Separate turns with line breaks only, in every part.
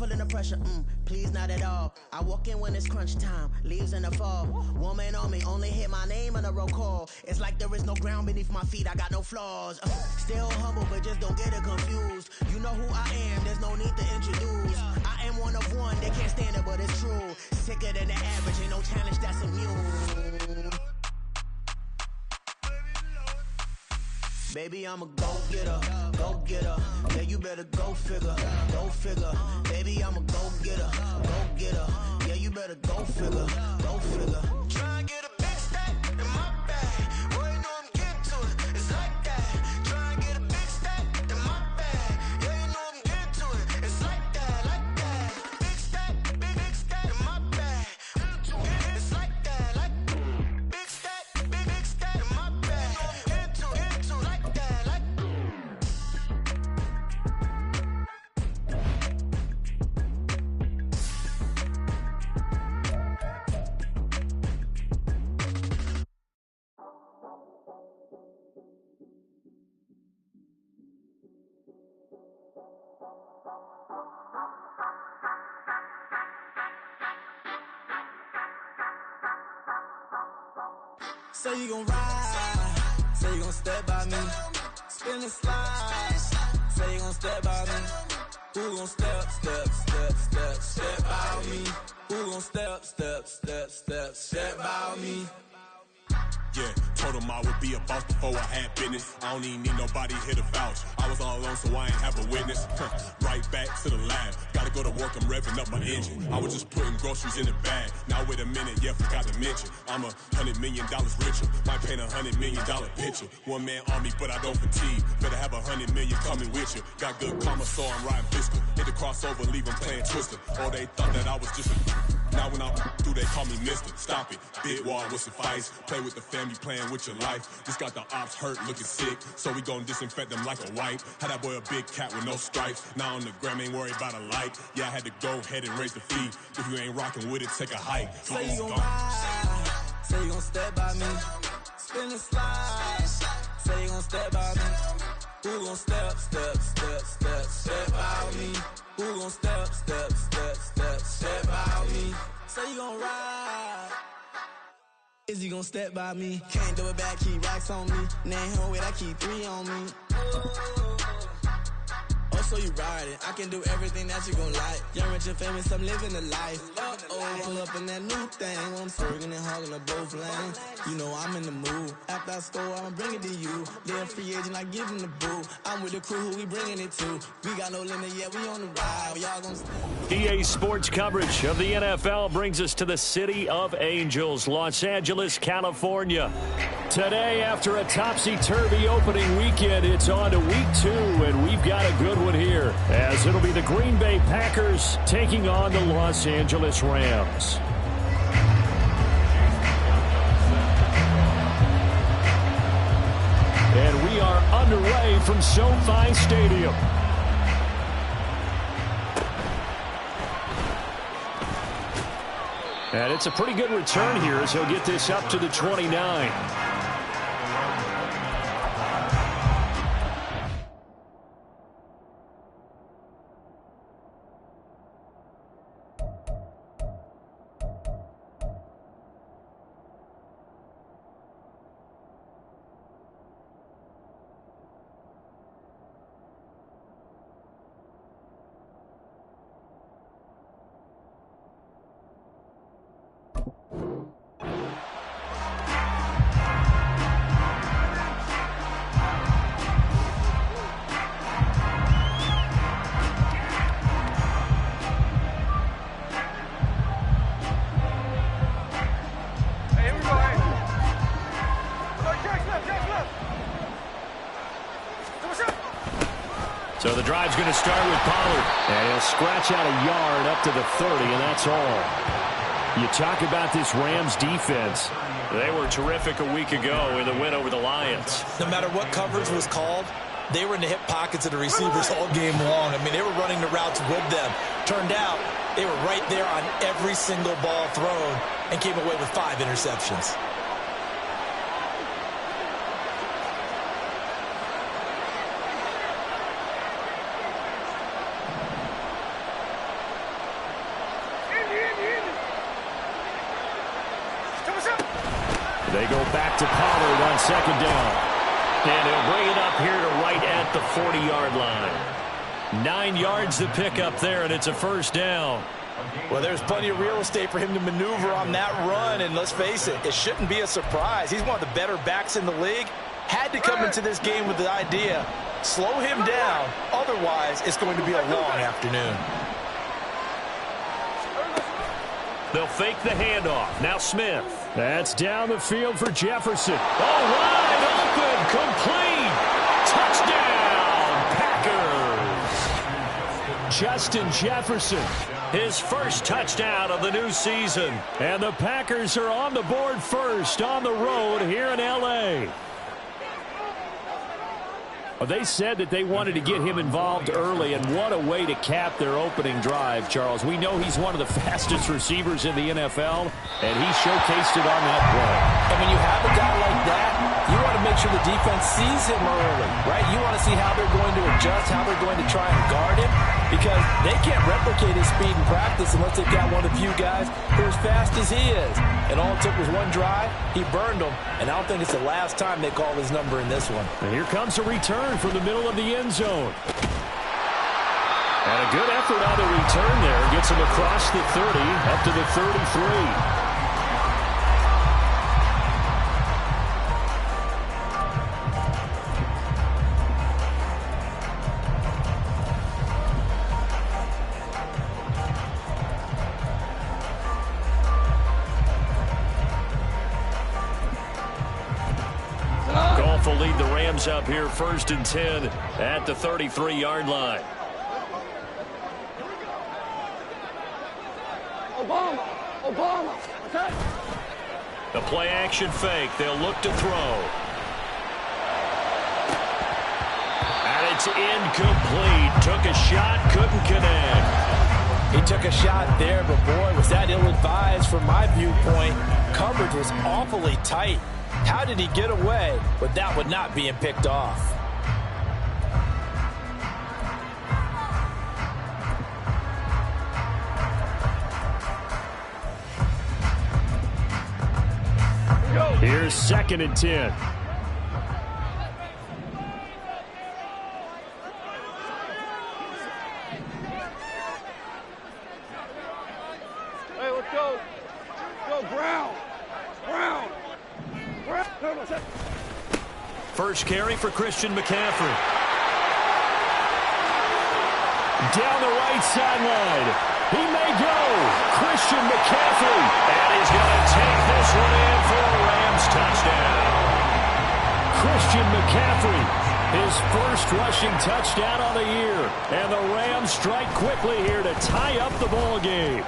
feeling the pressure, please not at all. I walk in when it's crunch time, leaves in the fall. Woman on me, only hit my name on a roll call. It's like there is no ground beneath my feet, I got no flaws. Still humble, but just don't get it confused. You know who I am, there's no need to introduce. I am one of one, they can't stand it, but it's true. Sicker than the average, ain't no challenge that's immune. Baby, I'm a go-getter, go-getter. Yeah, you better go figure, go figure. Baby, I'm a go-getter, go-getter. Yeah, you better go figure, go figure. Try and get a big stack in my bag. Boy, you know I'm getting to it, it's like that. Try and get a big stack in my bag. Yeah, you know I'm getting to it, it's like that, like that. Big stack in my bag. It's like that, like big stack in my bag. Into like that, like.
Say you gon' ride, say you gon' step by me, spin and slide, say you gon' step by me. Who gon' step by me? Who gon' step by me?
Yeah, told him I would be a boss before I had business. I don't even need nobody here to vouch. I was all alone, so I ain't have a witness. Right back to the lab. Gotta go to work, I'm revving up my engine. I was just putting groceries in the bag. Now wait a minute, yeah, forgot to mention. I'm $100 million richer. Might paint $100 million picture. One man army, but I don't fatigue. Better have 100 million coming with you. Got good karma, so I'm riding fiscal. Hit the crossover, leave them playing Twister. Or they thought that I was just a... Now when I'm through, they call me Mister. Stop it. Big wall with suffice. Play with the family, playing with your life. Just got the ops hurt, looking sick. So we gon' disinfect them like a wipe. Had that boy a big cat with no stripes. Now on the gram, ain't worried about a light. Yeah, I had to go ahead and raise the fee. If you ain't rocking with it, take a hike.
Say you gon' ride, say you gon' step by me. Spin and slide, say you gon' step by me. Who gon' step by me? Who gon' step by me? Say you gon' ride. Is he gon' step by me? Can't do it back, keep racks on me. Name home with, I keep 3 on me. Oh, so you riding. I can do everything that you gon' like. Young, rich, and famous, I'm living the life. Uh-oh, pull up in that new thing. When I'm swerving and hogging up both lanes. You know I'm in the mood. After I score, I'ma bring it to you. They're free agent, I give them the boo. I'm with the crew, who we bringing it to. We got no limit, yeah, we on the ride. Y'all gon'
EA Sports coverage of the NFL brings us to the City of Angels, Los Angeles, California. Today, after a topsy-turvy opening weekend, it's on to week 2, and we've got a good one here, as it'll be the Green Bay Packers taking on the Los Angeles Rams. And we are underway from SoFi Stadium. And it's a pretty good return here as he'll get this up to the 29. So the drive's going to start with Pollard. And he'll scratch out a yard up to the 30, and that's all. You talk about this Rams defense. They were terrific a week ago in the win over the Lions.
No matter what coverage was called, they were in the hip pockets of the receivers all game long. I mean, they were running the routes with them. Turned out they were right there on every single ball thrown and came away with 5 interceptions.
They go back to Pollard on second down. And he'll bring it up here to right at the 40-yard line. 9 yards to pick up there, and it's a first down.
Well, there's plenty of real estate for him to maneuver on that run, and let's face it, it shouldn't be a surprise. He's one of the better backs in the league. Had to come into this game with the idea, slow him down, otherwise it's going to be a long afternoon.
They'll fake the handoff. Now Smith. That's down the field for Jefferson. Oh, wide open, complete. Touchdown, Packers. Justin Jefferson, his first touchdown of the new season. And the Packers are on the board first on the road here in L.A. They said that they wanted to get him involved early, and what a way to cap their opening drive, Charles. We know he's one of the fastest receivers in the NFL, and he showcased it on that play.
And when you have a guy like that, you want to make sure the defense sees him early, right? You want to see how they're going to adjust, how they're going to try and guard him, because they can't replicate his speed in practice unless they've got one of the few guys who are as fast as he is. And all it took was one drive. He burned them, and I don't think it's the last time they call his number in this one.
And here comes a return from the middle of the end zone. And a good effort on the return there. Gets him across the 30, up to the 33. Will lead the Rams up here 1st and 10 at the 33-yard line.
Obama. Okay.
The play action fake. They'll look to throw. And it's incomplete. Took a shot, couldn't connect.
He took a shot there, but boy, was that ill-advised from my viewpoint. Coverage was awfully tight. How did he get away with that one not being picked off?
Here's 2nd and 10.
Hey, let's go. Go, Brown.
First carry for Christian McCaffrey. Down the right sideline. He may go. Christian McCaffrey. And he's going to take this one in for a Rams touchdown. Christian McCaffrey, his first rushing touchdown on the year. And the Rams strike quickly here to tie up the ball game.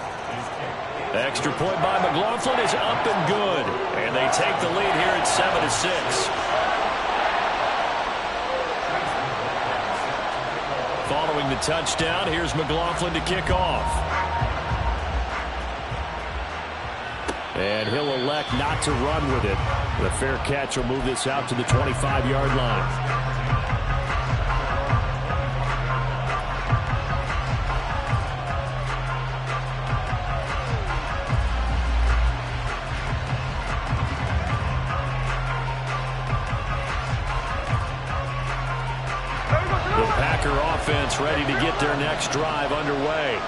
Extra point by McLaughlin is up and good. And they take the lead here at 7-6. Following the touchdown, here's McLaughlin to kick off. And he'll elect not to run with it. The fair catch will move this out to the 25-yard line. Offense ready to get their next drive underway.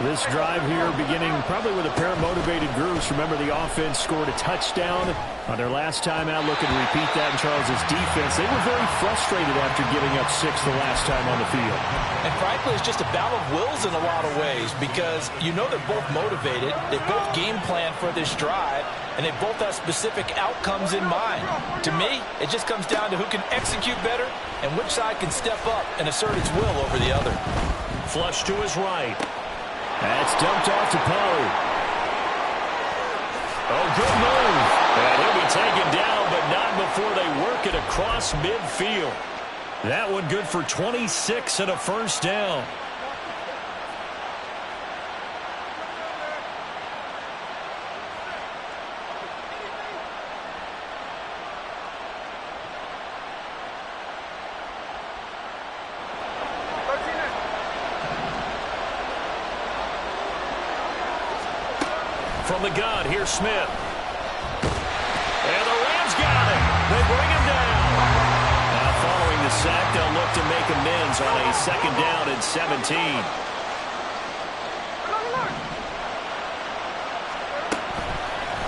This drive here beginning probably with a pair of motivated groups. Remember, the offense scored a touchdown on their last time out. Looking to repeat that in Charles's defense. They were very frustrated after giving up 6 the last time on the field.
And frankly, it's just a battle of wills in a lot of ways, because you know they're both motivated. They both game plan for this drive, and they both have specific outcomes in mind. To me, it just comes down to who can execute better and which side can step up and assert its will over the other.
Flush to his right. That's dumped off to Pollard. Oh, good move. And he'll be taken down, but not before they work it across midfield. That one good for 26 and a first down. From the gun, here's Smith. And sack. They'll look to make amends on a 2nd down and 17.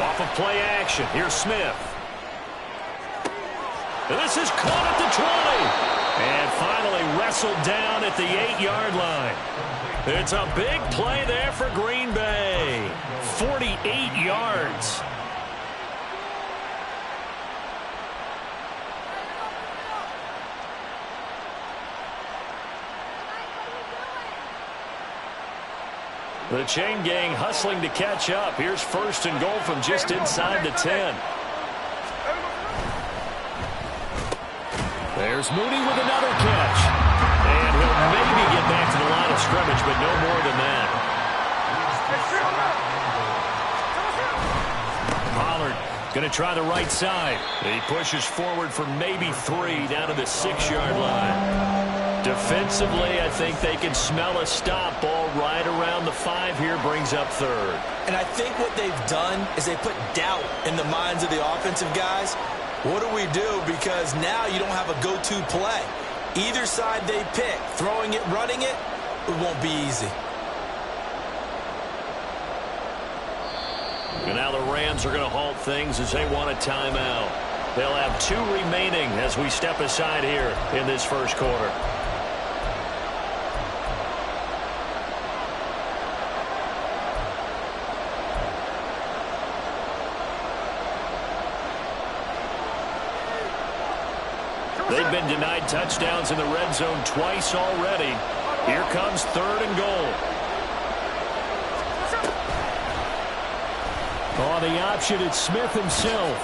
Off of play action. Here's Smith. This is caught at the 20. And finally wrestled down at the 8-yard line. It's a big play there for Green Bay. 48 yards. The chain gang hustling to catch up. Here's 1st and goal from just inside the 10. There's Mooney with another catch. And he'll maybe get back to the line of scrimmage, but no more than that. Pollard going to try the right side. He pushes forward for maybe 3 down to the 6-yard line. Defensively, I think they can smell a stop. Ball right around the 5 here, brings up 3rd.
And I think what they've done is they put doubt in the minds of the offensive guys. What do we do? Because now you don't have a go-to play. Either side they pick, throwing it, running it, it won't be easy.
And now the Rams are going to halt things as they want a timeout. They'll have 2 remaining as we step aside here in this first quarter. They've been denied touchdowns in the red zone twice already. Here comes 3rd and goal. On the option, it's Smith himself.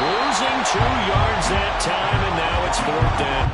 Losing 2 yards that time, and now it's 4th down.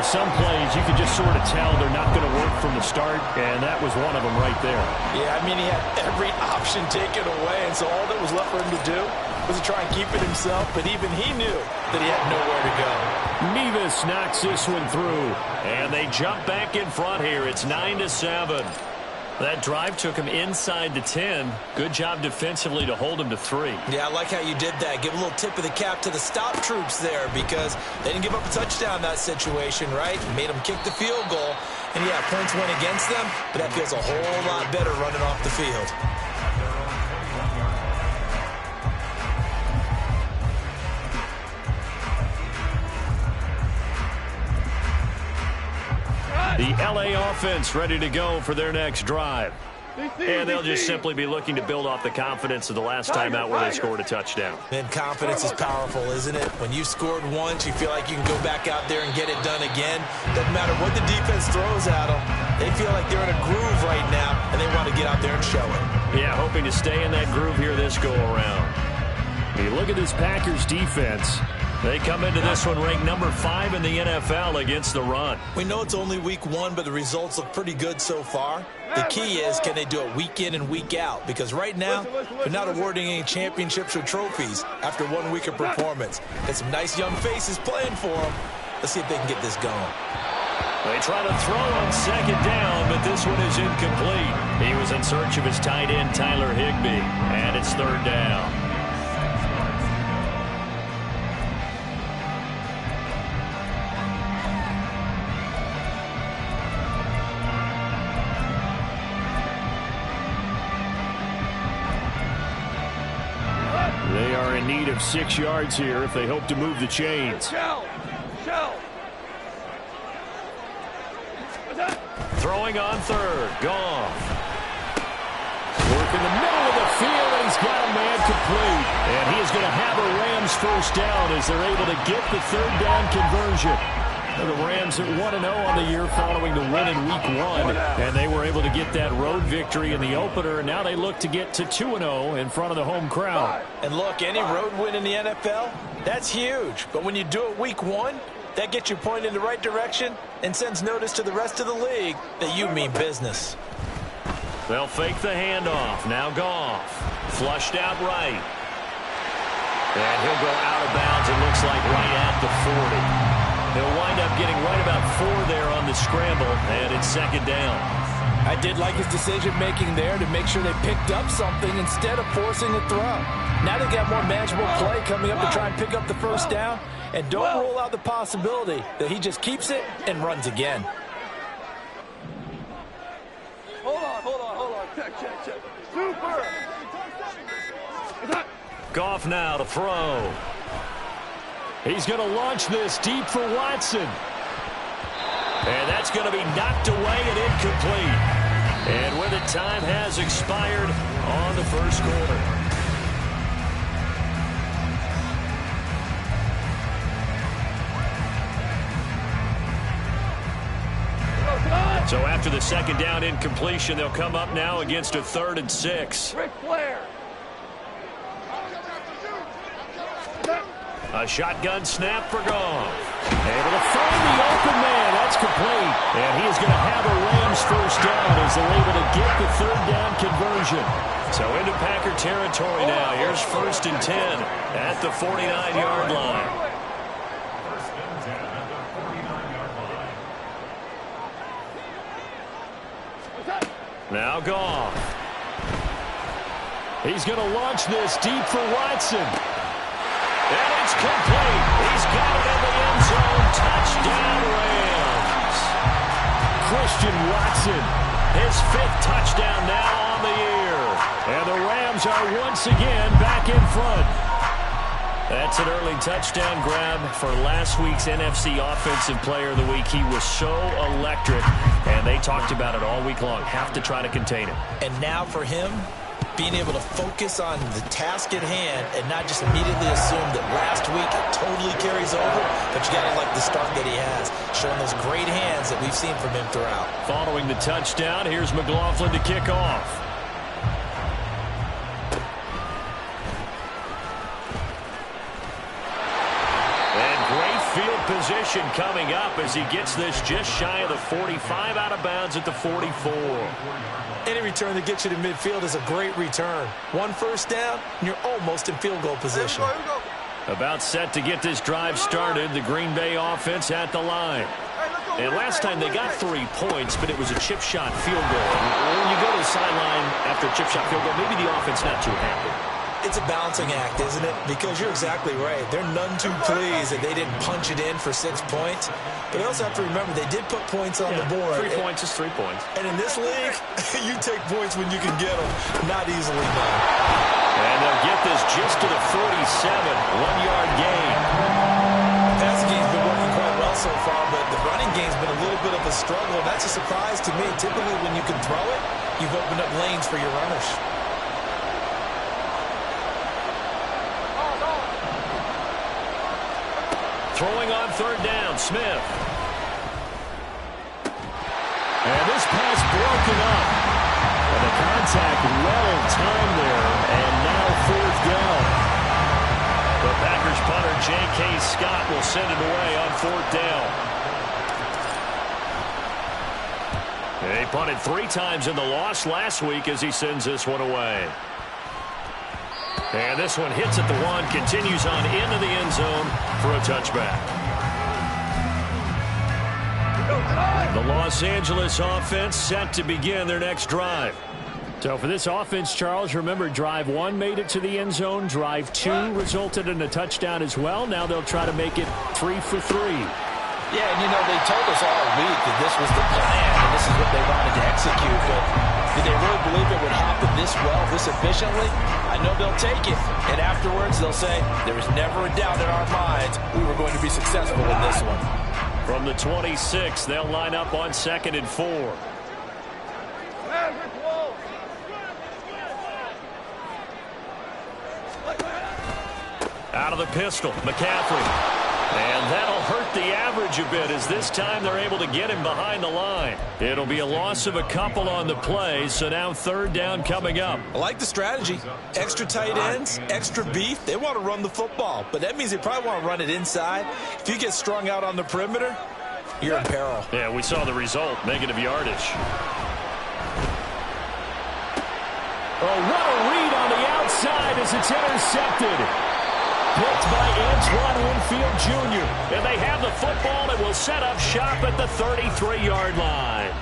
Some plays you can just sort of tell they're not going to work from the start, and that was one of them right there.
Yeah, I mean, he had every option taken away, and so all that was left for him to do was to try and keep it himself, but even he knew that he had nowhere to go.
Nevis knocks this one through, and they jump back in front here. It's 9-7. That drive took him inside the 10. Good job defensively to hold him to 3.
Yeah, I like how you did that. Give a little tip of the cap to the stop troops there because they didn't give up a touchdown in that situation, right? Made them kick the field goal. And, yeah, points went against them, but that feels a whole lot better running off the field.
The LA offense ready to go for their next drive. And they'll just simply be looking to build off the confidence of the last time out where they scored a touchdown.
And confidence is powerful, isn't it? When you've scored once, you feel like you can go back out there and get it done again. Doesn't matter what the defense throws at them. They feel like they're in a groove right now, and they want to get out there and show it.
Yeah, hoping to stay in that groove here this go-around. When you look at this Packers defense, they come into this one ranked number 5 in the NFL against the run.
We know it's only week 1, but the results look pretty good so far. The key is, can they do it week in and week out? Because right now, they're not awarding any championships or trophies after 1 week of performance. Got some nice young faces playing for them. Let's see if they can get this going.
They try to throw on 2nd down, but this one is incomplete. He was in search of his tight end, Tyler Higbee, and it's 3rd down. They are in need of 6 yards here if they hope to move the chains. Throwing on 3rd. Goff. Work in the middle of the field, and he's got a man complete. And he is going to have a Rams first down as they're able to get the 3rd down conversion. The Rams at 1-0 on the year following the win in Week 1, and they were able to get that road victory in the opener, and now they look to get to 2-0 in front of the home crowd.
And look, any road win in the NFL, that's huge. But when you do it Week 1, that gets you pointed in the right direction and sends notice to the rest of the league that you mean business.
They'll fake the handoff. Now Goff. Flushed out right. And he'll go out of bounds, it looks like, right at the 40. He'll wind up getting right about 4 there on the scramble, and it's second down.
I did like his decision-making there to make sure they picked up something instead of forcing a throw. Now they got more manageable play coming up to try and pick up the first down, and don't rule out the possibility that he just keeps it and runs again.
Hold on. Check. Super.
Goff now to throw. He's going to launch this deep for Watson. And that's going to be knocked away and incomplete. And with it, time has expired on the first quarter. So after the second down incompletion, they'll come up now against a 3rd and 6.
Ric Flair.
A shotgun snap for Goff. Able to find the open man. That's complete. And he is going to have a Rams first down as they're able to get the 3rd down conversion. So into Packer territory now. Here's 1st and 10 at the 49-yard line. Now Goff. He's going to launch this deep for Watson. And it's complete. He's got it in the end zone. Touchdown, Rams. Christian Watson, his 5th touchdown now on the year. And the Rams are once again back in front. That's an early touchdown grab for last week's NFC Offensive Player of the Week. He was so electric, and they talked about it all week long. Have to try to contain him.
And now for him, being able to focus on the task at hand and not just immediately assume that last week it totally carries over, but you got to like the start that he has, showing those great hands that we've seen from him throughout.
Following the touchdown, here's McLaughlin to kick off. And great field position coming up as he gets this just shy of the 45, out of bounds at the 44.
Any return that gets you to midfield is a great return. 1 first down, and you're almost in field goal position.
About set to get this drive started, the Green Bay offense at the line. And last time they got 3 points, but it was a chip shot field goal. When you go to the sideline after a chip shot field goal, maybe the offense not too happy.
It's a balancing act, isn't it? Because you're exactly right. They're none too pleased that they didn't punch it in for 6 points. But they also have to remember they did put points on the board.
3 points is 3 points.
And in this league, you take points when you can get them. Not easily done.
And they'll get this just to the 47, 1-yard gain.
The passing game's been working quite well so far, but the running game's been a little bit of a struggle. And that's a surprise to me. Typically, when you can throw it, you've opened up lanes for your runners.
Throwing on 3rd down, Smith. And this pass broken up. And the contact well in time there. And now 4th down. The Packers punter J.K. Scott will send it away on 4th down. He punted 3 times in the loss last week as he sends this one away. And this one hits at the 1, continues on into the end zone for a touchback. The Los Angeles offense set to begin their next drive. So for this offense, Charles, remember, drive 1 made it to the end zone. Drive 2 resulted in a touchdown as well. Now they'll try to make it 3 for 3.
Yeah, and you know, they told us all week that this was the plan and this is what they wanted to execute, but did they really believe it would happen this well, this efficiently? I know they'll take it, and afterwards they'll say, there was never a doubt in our minds we were going to be successful in this one.
From the 26, they'll line up on 2nd and 4. Out of the pistol, McCaffrey. And that'll hurt the average a bit as this time they're able to get him behind the line. It'll be a loss of a couple on the play, so now third down coming up.
I like the strategy. Extra tight ends, extra beef. They want to run the football, but that means they probably want to run it inside. If you get strung out on the perimeter, you're in peril.
Yeah, we saw the result, negative yardage. Oh, what a read on the outside as it's intercepted. Picked by Antoine Winfield Jr. And they have the football and will set up shop at the 33-yard line.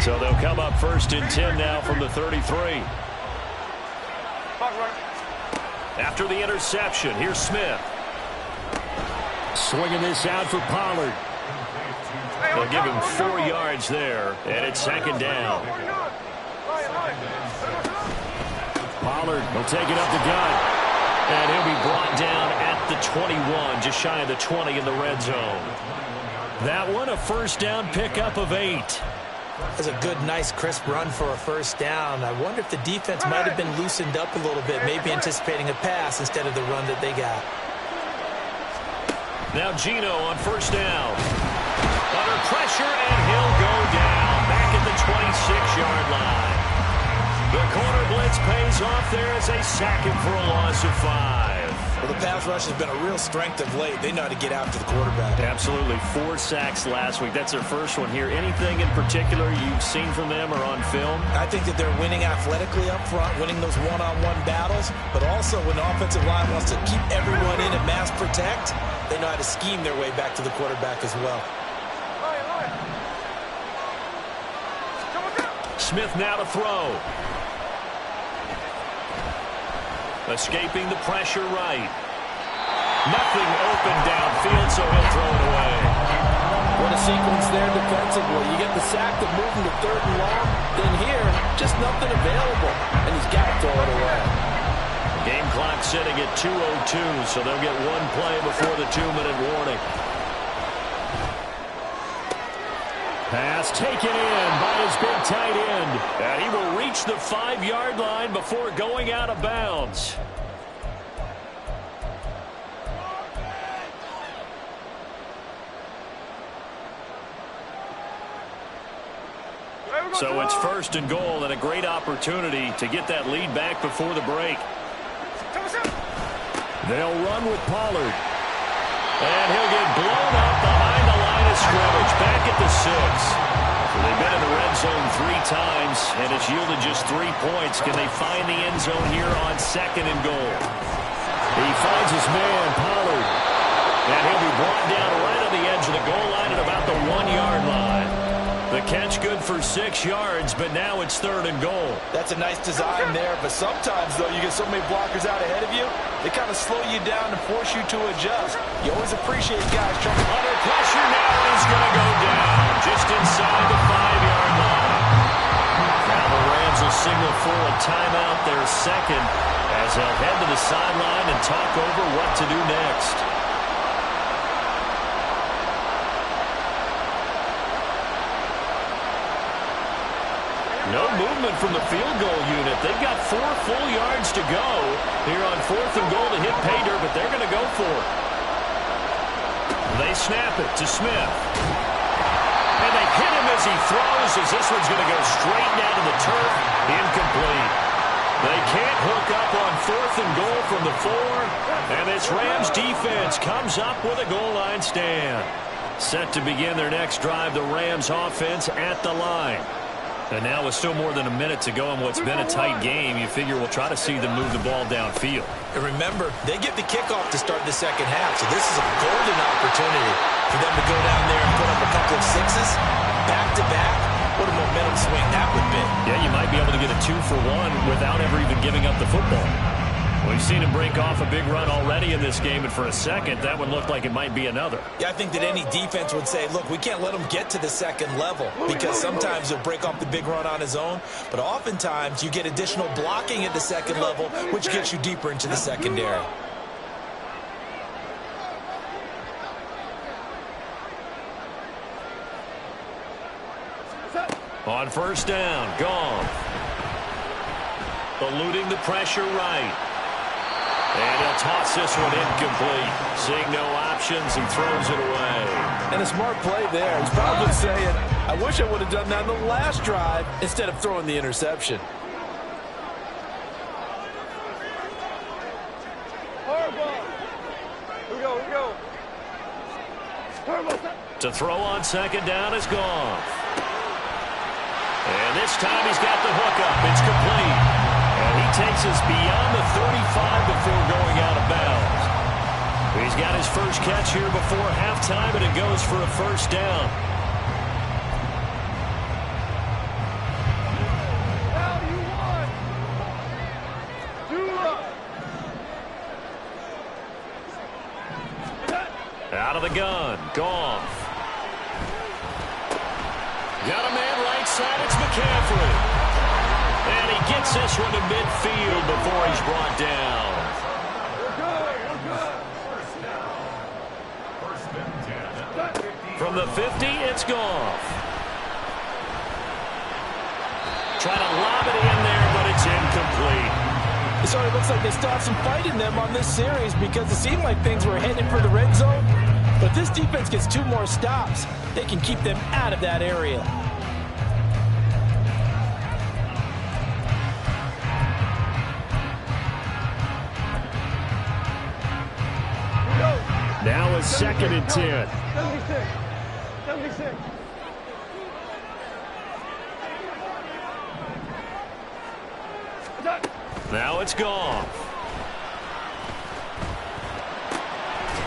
So they'll come up first and 10 now from the 33. After the interception, here's Smith. Swinging this out for Pollard. They'll give him 4 yards there, and it's second down. Pollard will take it up the gut, and he'll be brought down at the 21, just shy of the 20 in the red zone. That one, a first down pickup of 8.
That's a good, nice, crisp run for a first down. I wonder if the defense might have been loosened up a little bit, maybe anticipating a pass instead of the run that they got.
Now Gino on first down. Under pressure, and he'll go down back at the 26-yard line. The corner blitz pays off there as they sack him for a loss of 5.
Well, the pass rush has been a real strength of late. They know how to get after the quarterback.
Absolutely. 4 sacks last week. That's their first one here. Anything in particular you've seen from them or on film?
I think that they're winning athletically up front, winning those one-on-one battles, but also when the offensive line wants to keep everyone in and mass protect, they know how to scheme their way back to the quarterback as well.
Smith now to throw. Escaping the pressure right. Nothing open downfield, so he'll throw it away.
What a sequence there defensively. You get the sack to move him to 3rd and long. Then here, just nothing available, and he's got to throw it away.
Game clock sitting at 2:02, so they'll get one play before the 2-minute warning. Pass taken in by his big tight end. And he will reach the 5-yard line before going out of bounds. So it's 1st and goal and a great opportunity to get that lead back before the break. They'll run with Pollard. And he'll get blown up behind the line of scrimmage, back at the 6. They've been in the red zone 3 times, and it's yielded just 3 points. Can they find the end zone here on 2nd and goal? He finds his man, Pollard. And he'll be brought down right on the edge of the goal line at about the 1-yard line. The catch good for 6 yards, but now it's 3rd and goal.
That's a nice design there, but sometimes, though, you get so many blockers out ahead of you, they kind of slow you down and force you to adjust. You always appreciate guys trying to...
Under pressure now, and he's going to go down just inside the 5-yard line. Now the Rams will signal for a timeout, their second, as they'll head to the sideline and talk over what to do next. No movement from the field goal unit. They've got 4 full yards to go here on 4th and goal to hit pay dirt, but they're going to go for it. They snap it to Smith. And they hit him as he throws, as this one's going to go straight down to the turf. Incomplete. They can't hook up on 4th and goal from the 4. And this Rams defense comes up with a goal line stand. Set to begin their next drive, the Rams offense at the line. And now with still more than a minute to go in what's been a tight game, you figure we'll try to see them move the ball downfield.
And remember, they get the kickoff to start the second half, so this is a golden opportunity for them to go down there and put up a couple of 6s, back-to-back. What a momentum swing that would be.
Yeah, you might be able to get a 2-for-1 without ever even giving up the football. We've seen him break off a big run already in this game, and for a second, that one looked like it might be another.
Yeah, I think that any defense would say, look, we can't let him get to the second level, because sometimes he'll break off the big run on his own, but oftentimes you get additional blocking at the second level, which gets you deeper into the secondary.
On first down, Goff. Eluding the pressure right. And he'll toss this one incomplete. Seeing no options, he throws it away.
And a smart play there. He's probably saying, I wish I would have done that on the last drive instead of throwing the interception.
To throw on second down is Goff. And this time he's got the hook up. It's complete. And he takes us beyond the 35 before going out of bounds. He's got his first catch here before halftime, and it goes for a first down. Out of the gun, Goff. Got a man right side, it's McCaffrey. And he gets this one to midfield before he's brought down. From the 50, it's Goff. Trying to lob it in there, but it's incomplete.
So it looks like they still have some fight in them on this series because it seemed like things were heading for the red zone. But if this defense gets 2 more stops, they can keep them out of that area.
Now it's 2nd and 10.
76.
Now it's Goff.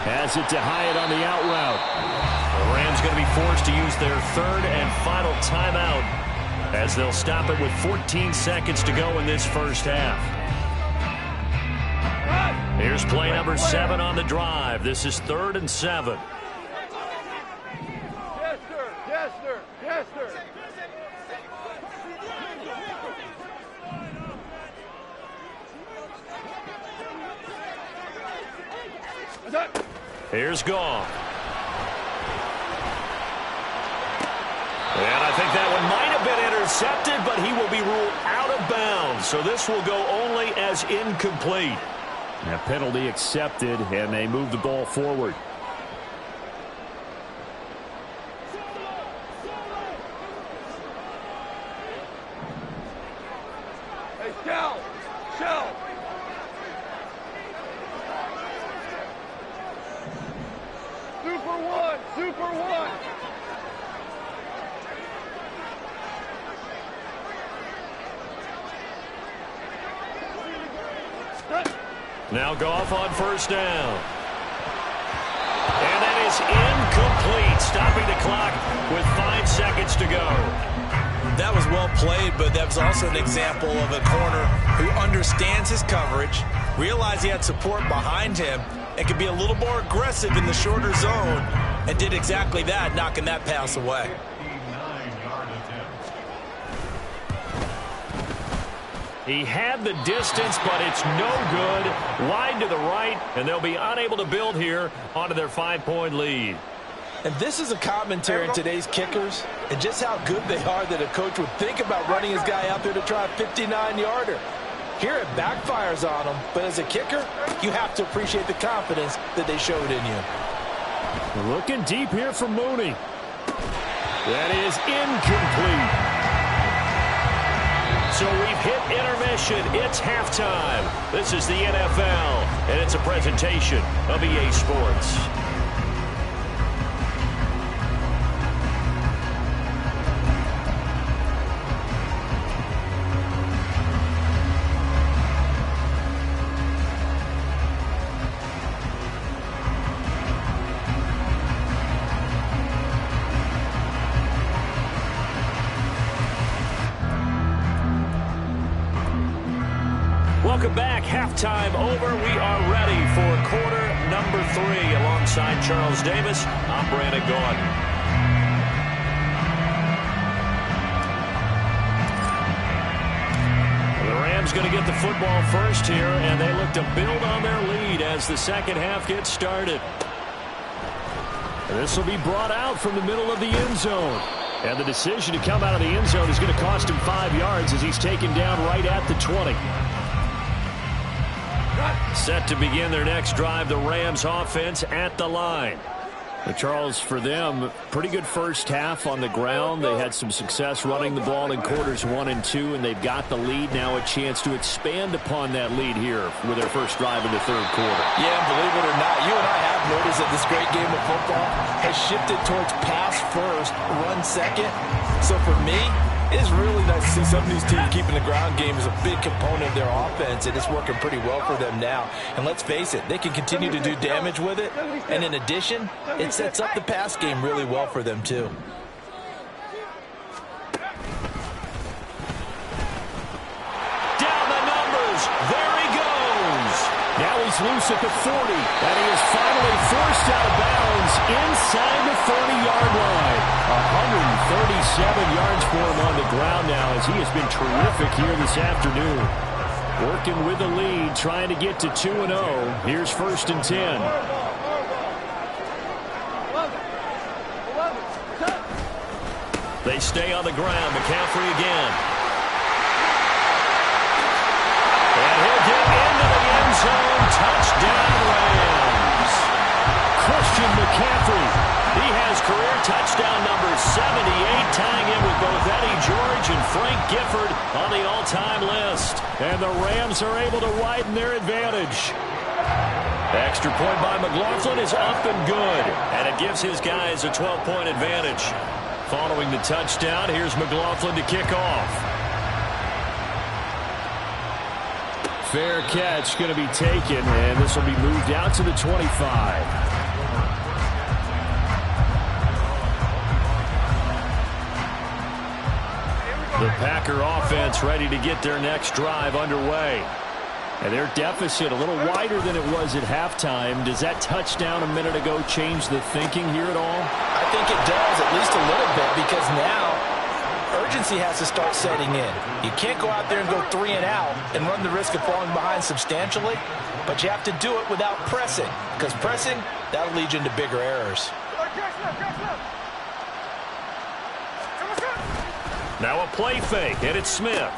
Has it to Hyatt on the out route. The Rams going to be forced to use their 3rd and final timeout as they'll stop it with 14 seconds to go in this first half. Here's play number 7 on the drive. This is 3rd and 7.
Yes, sir. Yes, sir. Yes, sir.
Here's Goff. And I think that one might have been intercepted, but he will be ruled out of bounds. So this will go only as incomplete. A penalty accepted, and they move the ball forward.
Hey, Shell! Shell! Super one! Super one!
Now Goff on first down. And that is incomplete, stopping the clock with 5 seconds to go.
That was well played, but that was also an example of a corner who understands his coverage, realized he had support behind him, and could be a little more aggressive in the shorter zone, and did exactly that, knocking that pass away.
He had the distance, but it's no good. Wide to the right, and they'll be unable to build here onto their 5-point lead.
And this is a commentary on today's kickers and just how good they are that a coach would think about running his guy out there to try a 59-yarder. Here it backfires on him, but as a kicker, you have to appreciate the confidence that they showed in you.
Looking deep here for Mooney. That is incomplete. So we've hit intermission. It's halftime. This is the NFL, and it's a presentation of EA Sports. Welcome back. Halftime over. We are ready for quarter number 3. Alongside Charles Davis, I'm Brandon Gaudin. The Rams going to get the football first here, and they look to build on their lead as the second half gets started. This will be brought out from the middle of the end zone. And the decision to come out of the end zone is going to cost him 5 yards as he's taken down right at the 20. Set to begin their next drive, the Rams offense at the line. But Charles, for them, pretty good first half on the ground. They had some success running the ball in quarters 1 and 2, and they've got the lead. Now a chance to expand upon that lead here with their first drive in the third quarter.
Yeah, and believe it or not, you and I have noticed that this great game of football has shifted towards pass first, run second. So for me, it is really nice to see some of these teams keeping the ground game as a big component of their offense, and it's working pretty well for them now. And let's face it, they can continue to do damage with it. And in addition, it sets up the pass game really well for them, too.
Down the numbers. There he goes. Now he's loose at the 40, and he is finally forced out of bounds inside the 30-yard line. 137 yards for him on the ground now as he has been terrific here this afternoon. Working with the lead, trying to get to 2-0. Here's 1st and 10. They stay on the ground. McCaffrey again. And he'll get into the end zone. Touchdown, Rams. Christian McCaffrey. He has career touchdown number 78, tying in with both Eddie George and Frank Gifford on the all-time list. And the Rams are able to widen their advantage. The extra point by McLaughlin is up and good. And it gives his guys a 12-point advantage. Following the touchdown, here's McLaughlin to kick off. Fair catch going to be taken, and this will be moved out to the 25. The Packer offense ready to get their next drive underway. And their deficit a little wider than it was at halftime. Does that touchdown a minute ago change the thinking here at all?
I think it does, at least a little bit, because now urgency has to start setting in. You can't go out there and go 3 and out and run the risk of falling behind substantially, but you have to do it without pressing, because pressing, that'll lead you into bigger errors.
Now a play fake, and it's Smith.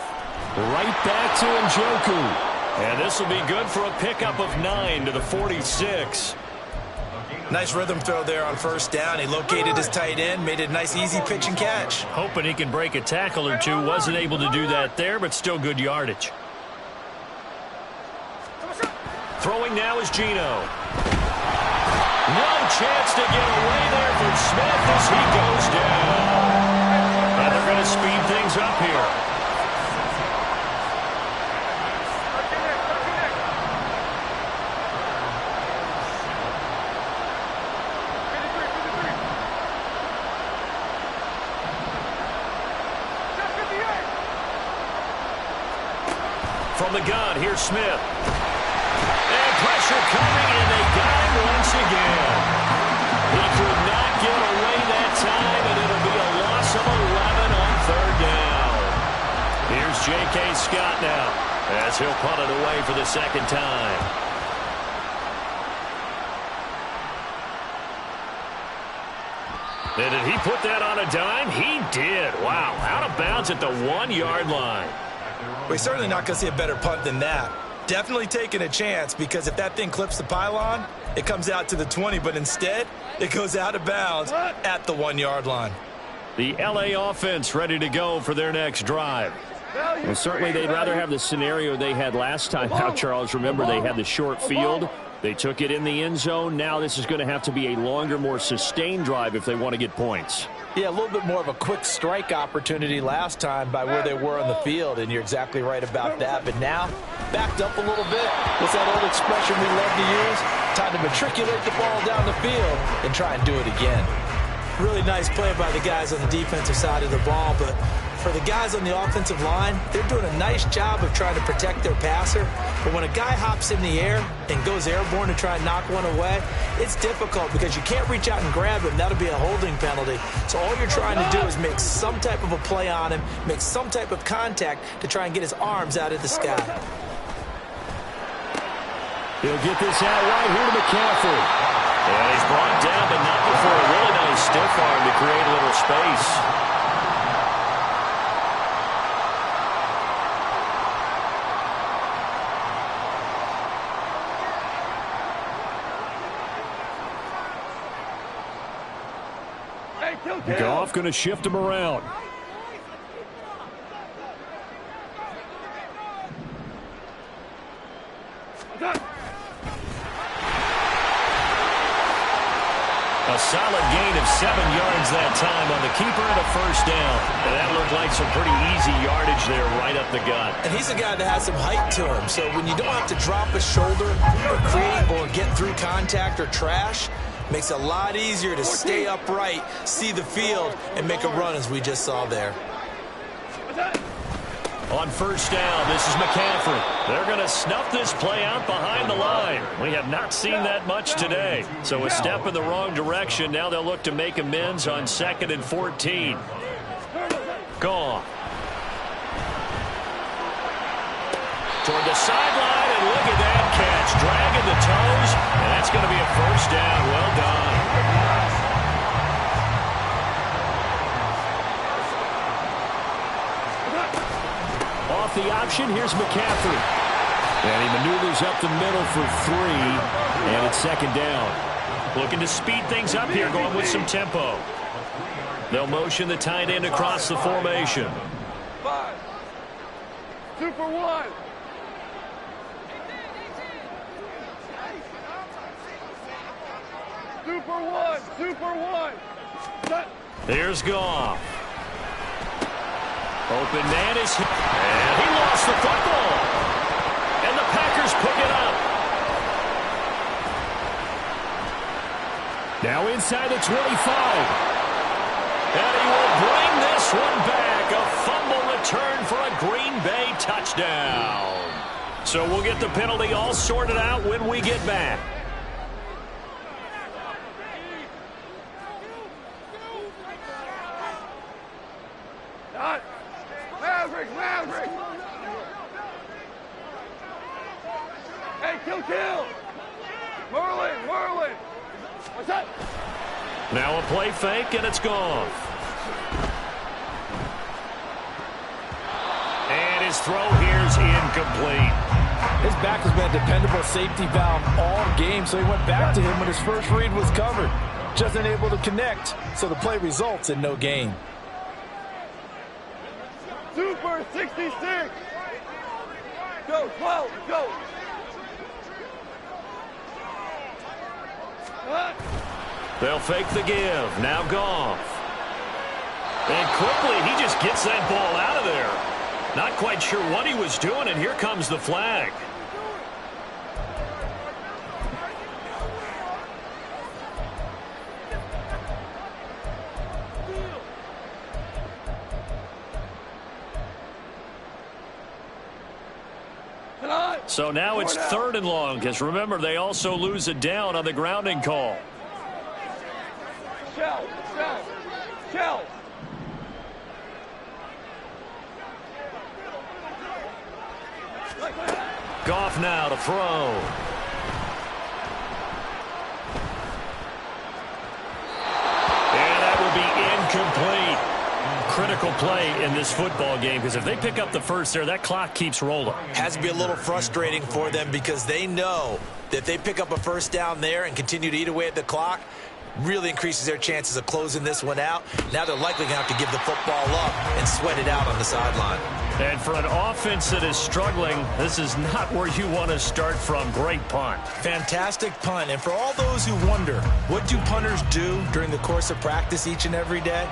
Right back to Njoku. And this will be good for a pickup of 9 to the 46.
Nice rhythm throw there on 1st down. He located his tight end, made it a nice easy pitch and catch.
Hoping he can break a tackle or two. Wasn't able to do that there, but still good yardage. Throwing now is Geno. No chance to get away there from Smith as he goes down. And they're going to speed things up here. From the gun, here's Smith. And pressure coming, and they got him once again. He could not get away that time, and it'll be a loss of 11 on 3rd down. Here's J.K. Scott now, as he'll punt it away for the 2nd time. And did he put that on a dime? He did. Wow, out of bounds at the 1-yard line.
We're certainly not going to see a better punt than that. Definitely taking a chance, because if that thing clips the pylon, it comes out to the 20, but instead, it goes out of bounds at the 1-yard line.
The L.A. offense ready to go for their next drive. Well, certainly they'd rather have the scenario they had last time out, Charles. Remember, they had the short field. They took it in the end zone. Now this is going to have to be a longer, more sustained drive if they want to get points.
Yeah, a little bit more of a quick strike opportunity last time by where they were on the field, and you're exactly right about that. But now, backed up a little bit. What's that old expression we love to use? Time to matriculate the ball down the field and try and do it again. Really nice play by the guys on the defensive side of the ball, but for the guys on the offensive line, they're doing a nice job of trying to protect their passer. But when a guy hops in the air and goes airborne to try and knock one away, it's difficult because you can't reach out and grab him. That'll be a holding penalty. So all you're trying to do is make some type of a play on him, make some type of contact to try and get his arms out of the sky.
He'll get this out right here to McCaffrey. And he's brought down, but not before a really nice stiff arm to create a little space. Goff going to shift him around. A solid gain of 7 yards that time on the keeper and a first down. And that looked like some pretty easy yardage there right up the gut.
And he's a guy that has some height to him. So when you don't have to drop a shoulder or create or get through contact or trash, makes it a lot easier to stay upright, see the field, and make a run as we just saw there.
On first down, this is McCaffrey. They're going to snuff this play out behind the line. We have not seen that much today. So a step in the wrong direction. Now they'll look to make amends on 2nd and 14. Gone. Toward the sideline, and look at that catch. Dragging the toes, and that's going to be a first down. Well done. Off the option, here's McCaffrey. And he maneuvers up the middle for 3, and it's 2nd down. Looking to speed things up here, going with some tempo. They'll motion the tight end across the formation.
5. Super 1. Super 1. Super 1. Set.
Here's Goff. Open man is hit. And he lost the football. And the Packers pick it up. Now inside the 25. And he will bring this one back. A fumble return for a Green Bay touchdown. So we'll get the penalty all sorted out when we get back.
Maverick! Hey, kill! Merlin! What's up?
Now a play fake, and it's gone. And his throw here's incomplete.
His back has been a dependable safety valve all game, so he went back to him when his first read was covered. Just unable to connect, so the play results in no gain.
Super 66. Go, 12, go.
They'll fake the give. Now Goff. And quickly, he just gets that ball out of there. Not quite sure what he was doing, and here comes the flag. So now it's 3rd and long, because remember, they also lose it down on the grounding call.
Shell.
Goff now to throw. And that will be incomplete. Critical play in this football game, because if they pick up the first there, that clock keeps rolling.
Has to be a little frustrating for them because they know that if they pick up a first down there and continue to eat away at the clock, really increases their chances of closing this one out. Now they're likely going to have to give the football up and sweat it out on the sideline.
And for an offense that is struggling, this is not where you want to start from. Great punt.
Fantastic punt. And for all those who wonder, what do punters do during the course of practice each and every day?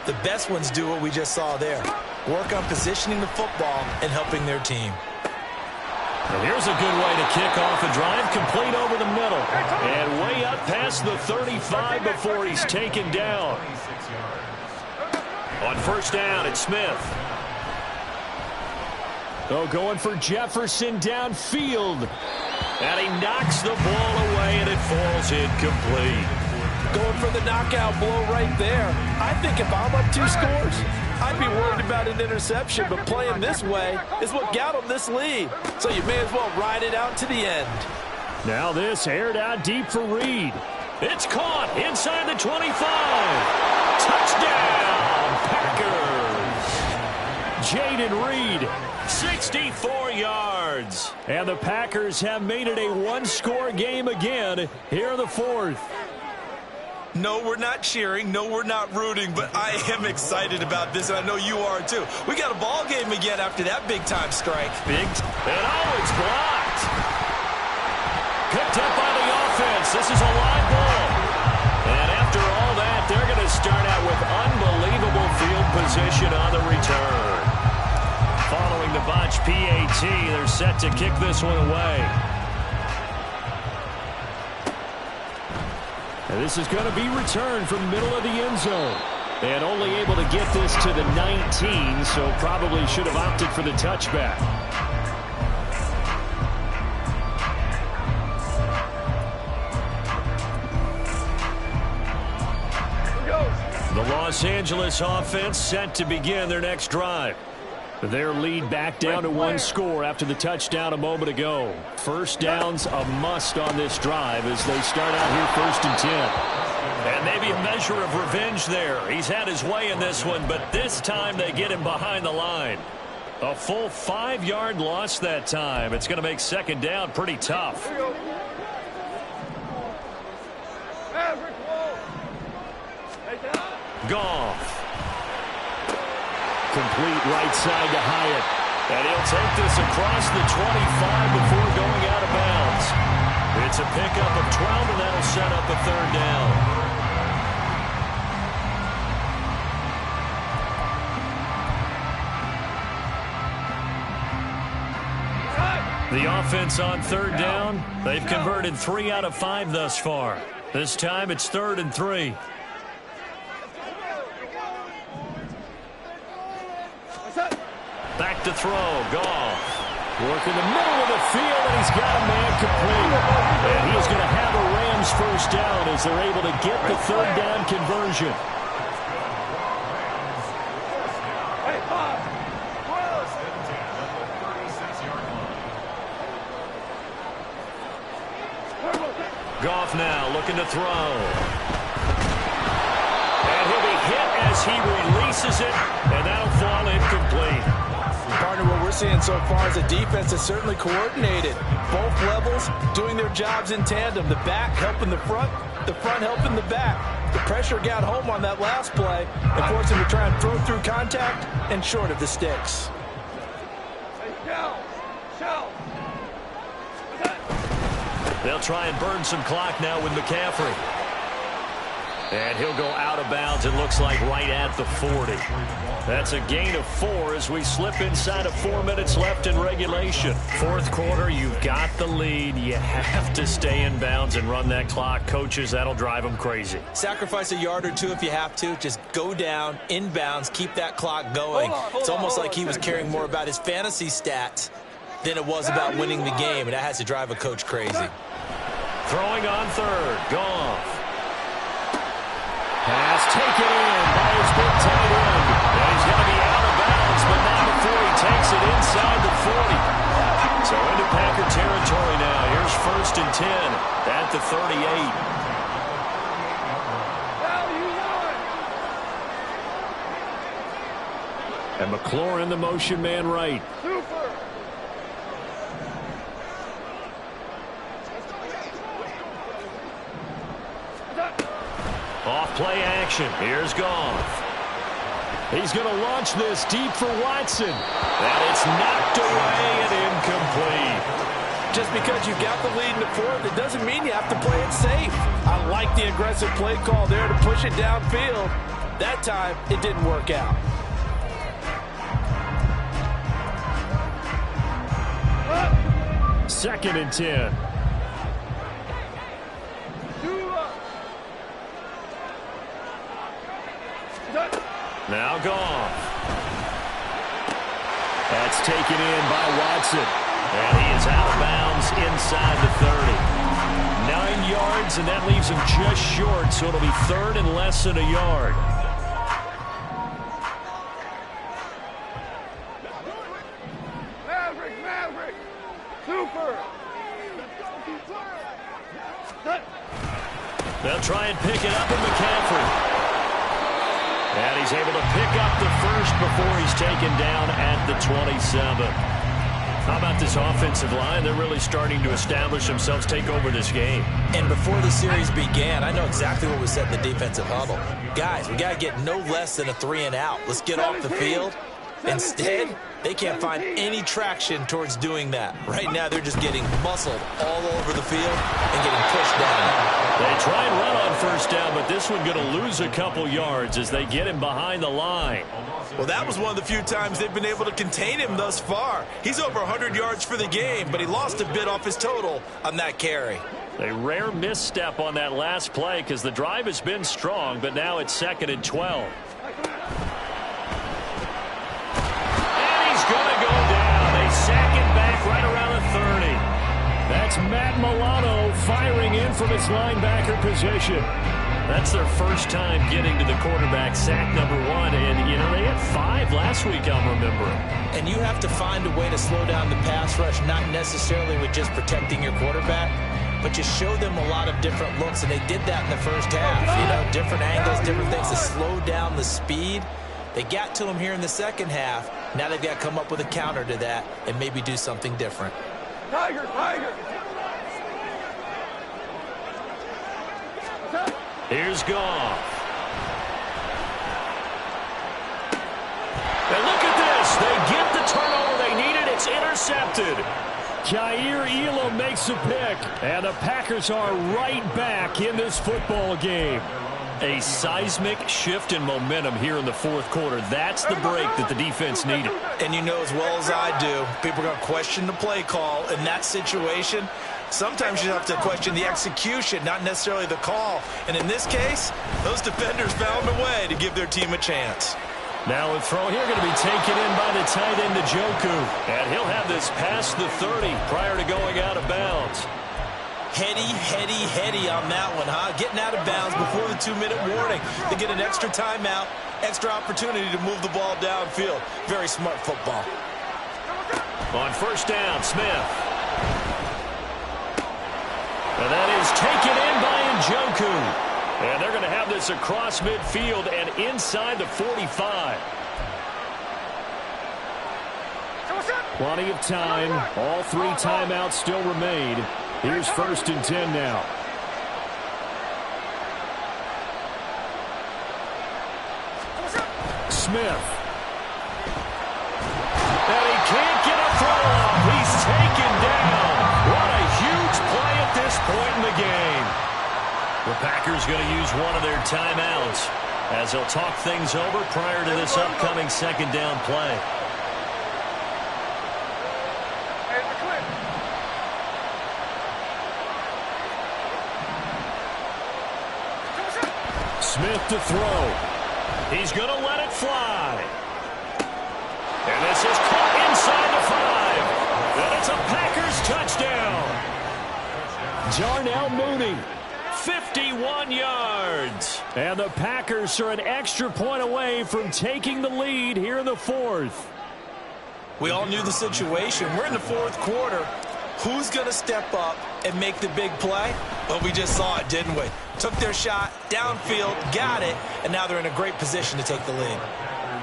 The best ones do what we just saw there. Work on positioning the football and helping their team.
And here's a good way to kick off a drive, complete over the middle. And way up past the 35 before he's taken down. On first down, it's Smith. Oh, going for Jefferson downfield. And he knocks the ball away, and it falls incomplete.
Going for the knockout blow right there. I think if I'm up 2 scores, I'd be worried about an interception, but playing this way is what got him this lead. So you may as well ride it out to the end. Now this aired out deep for Reed.
It's caught inside the 25. Touchdown, Packers. Jaden Reed, 64 yards. And the Packers have made it a 1-score game again here in the 4th.
No, we're not cheering. No, we're not rooting, but I am excited about this, and I know you are too. We got a ball game again after that big-time strike.
It's blocked. Picked up by the offense. This is a live ball. And after all that, they're going to start out with unbelievable field position on the return. Following the botch PAT, they're set to kick this one away. And this is going to be returned from the middle of the end zone. And only able to get this to the 19, so probably should have opted for the touchback. The Los Angeles offense set to begin their next drive. Their lead back down to one score after the touchdown a moment ago. First down's a must on this drive as they start out here 1st and 10. And maybe a measure of revenge there. He's had his way in this one, but this time they get him behind the line. A full 5-yard loss that time. It's going to make second down pretty tough. Goff. Complete right side to Hyatt. And he'll take this across the 25 before going out of bounds. It's a pickup of 12, and that'll set up a 3rd down. The offense on 3rd down, they've converted 3 out of 5 thus far. This time it's 3rd and 3. Back to throw, Goff. Working the middle of the field, and he's got a man complete. And he is going to have a Rams 1st down as they're able to get the 3rd down conversion. Goff now looking to throw. And he'll be hit as he releases it, and that'll fall incomplete.
Partner, what we're seeing so far is a defense that's certainly coordinated. Both levels doing their jobs in tandem. The back helping the front helping the back. The pressure got home on that last play and forced him to try and throw through contact and short of the sticks.
They'll try and burn some clock now with McCaffrey. And he'll go out of bounds, it looks like, right at the 40. That's a gain of 4 as we slip inside of 4 minutes left in regulation. 4th quarter, you've got the lead. You have to stay in bounds and run that clock. Coaches, that'll drive them crazy.
Sacrifice a yard or 2 if you have to. Just go down, in bounds, keep that clock going. It's almost like he was caring more about his fantasy stats than it was about winning the game, and that has to drive a coach crazy.
Throwing on 3rd, Goff. Pass taken in by his big tight end. And he's going to be out of bounds, but not before he takes it inside the 40. So into Packer territory now. Here's 1st and 10 at the 38. And McLaurin, the motion man right. Off play action. Here's Goff. He's going to launch this deep for Watson. And it's knocked away and incomplete.
Just because you've got the lead in the 4th, it doesn't mean you have to play it safe. I like the aggressive play call there to push it downfield. That time, it didn't work out.
Second and 10. Now Goff. That's taken in by Watson. And he is out of bounds inside the 30. 9 yards, and that leaves him just short, so it'll be 3rd and less than a yard.
Maverick, super.
They'll try and pick it up with McCaffrey. And he's able to pick up the 1st before he's taken down at the 27. How about this offensive line? They're really starting to establish themselves, take over this game.
And before the series began, I know exactly what was said in the defensive huddle. Guys, we got to get no less than a 3-and-out. Let's get off the field. Instead, they can't find any traction towards doing that. Right now, they're just getting muscled all over the field and getting pushed down.
They try and run on first down, but this one going to lose a couple yards as they get him behind the line.
Well, that was one of the few times they've been able to contain him thus far. He's over 100 yards for the game, but he lost a bit off his total on that carry.
A rare misstep on that last play because the drive has been strong, but now it's 2nd and 12. Going to go down. They sack it back right around the 30. That's Matt Milano firing in from his linebacker position. That's their first time getting to the quarterback, sack number 1. And, you know, they had 5 last week, I'm remembering.
And you have to find a way to slow down the pass rush, not necessarily with just protecting your quarterback, but you show them a lot of different looks, and they did that in the first half. You know, different angles, different things to slow down the speed. They got to him here in the second half. Now they've got to come up with a counter to that and maybe do something different.
Tiger, Tiger.
Here's Goff. And look at this. They get the turnover they needed. It's intercepted. Jair Elam makes a pick. And the Packers are right back in this football game. A seismic shift in momentum here in the fourth quarter. That's the break that the defense needed.
And you know as well as I do, people are going to question the play call in that situation. Sometimes you have to question the execution, not necessarily the call. And in this case, those defenders found a way to give their team a chance.
Now a throw here going to be taken in by the tight end, Njoku. And he'll have this past the 30 prior to going out of bounds. Heady on that one, huh? Getting out of bounds before the 2-minute warning. They get an extra timeout, extra opportunity to move the ball downfield. Very smart football. On first down, Smith. And that is taken in by Njoku. And they're going to have this across midfield and inside the 45. Plenty of time. All 3 timeouts still remain. Here's 1st and 10 now. Smith. And he can't get a throw off. He's taken down. What a huge play at this point in the game. The Packers going to use one of their timeouts as they'll talk things over prior to this upcoming 2nd down play. Smith to throw. He's going to let it fly. And this is caught inside the 5. And it's a Packers touchdown. Darnell Mooney, 51 yards. And the Packers are an extra point away from taking the lead here in the 4th.
We all knew the situation. We're in the 4th quarter. Who's going to step up and make the big play? Well, we just saw it, didn't we? Took their shot, downfield, got it, and now they're in a great position to take the lead.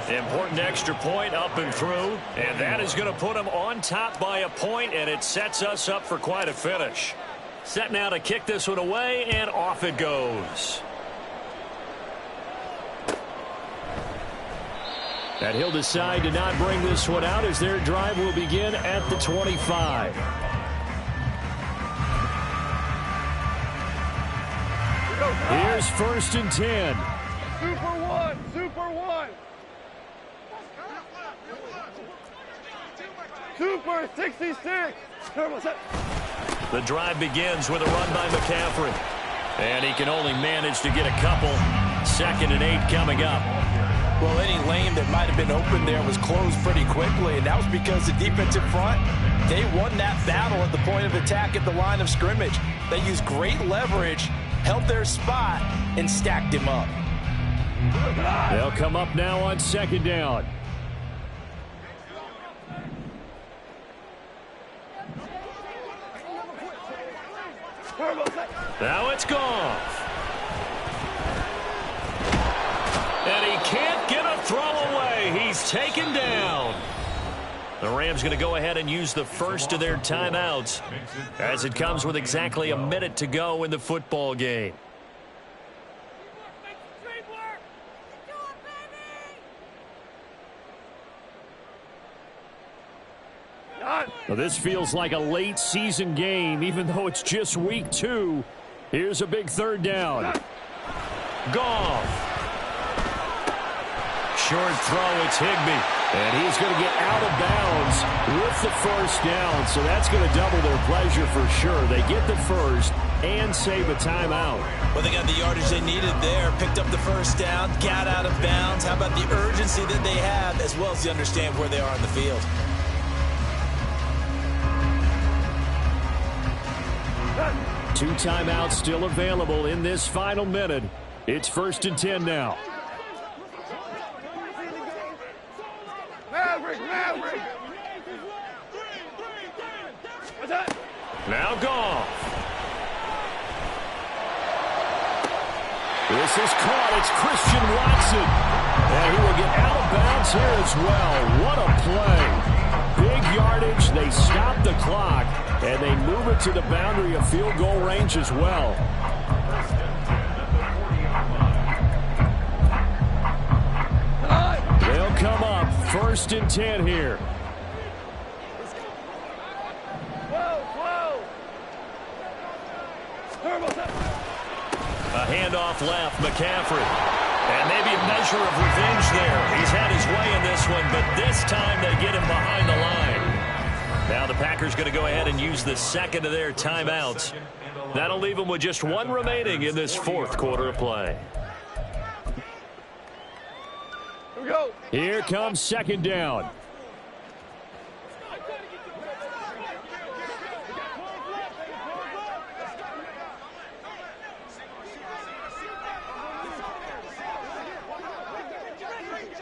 Important extra point up and through, and that is going to put them on top by a point, and it sets us up for quite a finish. Set now to kick this one away, and off it goes. And he'll decide to not bring this one out as their drive will begin at the 25. Here's 1st and 10.
Super 1. Super 66.
The drive begins with a run by McCaffrey. And he can only manage to get a couple. 2nd and 8 coming up.
Well, any lane that might have been open there was closed pretty quickly, and that was because the defensive front, they won that battle at the point of attack at the line of scrimmage. They used great leverage, held their spot, and stacked him up.
They'll come up now on 2nd down. Now it's Goff. And he can't get a throw away. He's taken down. The Rams going to go ahead and use the first of their timeouts as it comes with exactly a minute to go in the football game. Well, this feels like a late season game, even though it's just week 2. Here's a big 3rd down. Goff. Short throw, it's Higbee. And he's going to get out of bounds with the first down. So that's going to double their pleasure for sure. They get the first and save a timeout.
Well, they got the yardage they needed there. Picked up the first down, got out of bounds. How about the urgency that they have, as well as they understand where they are on the field?
Two timeouts still available in this final minute. It's 1st and 10 now.
Maverick!
Now Goff. This is caught. It's Christian Watson. And he will get out of bounds here as well. What a play. Big yardage. They stop the clock. And they move it to the boundary of field goal range as well. They'll come up 1st and 10 here. A handoff left, McCaffrey. And maybe a measure of revenge there. He's had his way in this one, but this time they get him behind the line. Now the Packers going to go ahead and use the second of their timeouts. That'll leave them with just one remaining in this 4th quarter of play.
Here we go.
Here comes 2nd down.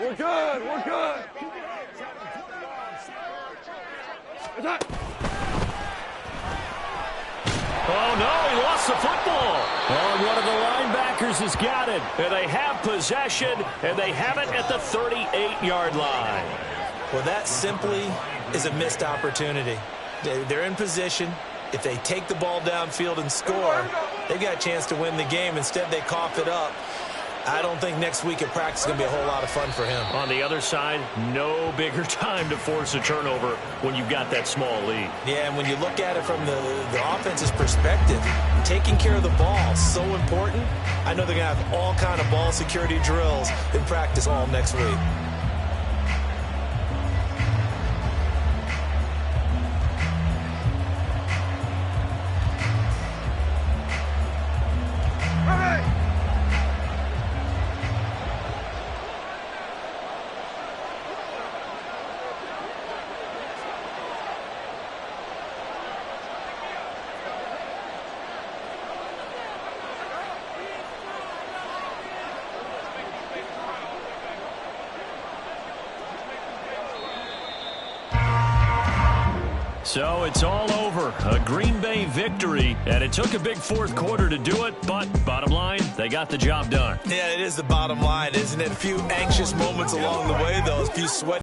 We're good.
Oh, no, he lost the football. Oh, and one of the linebackers has got it. And they have possession, and they have it at the 38-yard line.
Well, that simply is a missed opportunity. They're in position. If they take the ball downfield and score, they've got a chance to win the game. Instead, they cough it up. I don't think next week at practice is going to be a whole lot of fun for him.
On the other side, no bigger time to force a turnover when you've got that small lead.
Yeah, and when you look at it from the offense's perspective, taking care of the ball is so important. I know they're going to have all kind of ball security drills in practice all next week.
So it's all over. A Green Bay victory, and it took a big 4th quarter to do it, but bottom line, they got the job done.
Yeah, it is the bottom line, isn't it? A few anxious moments along the way, though, a few sweat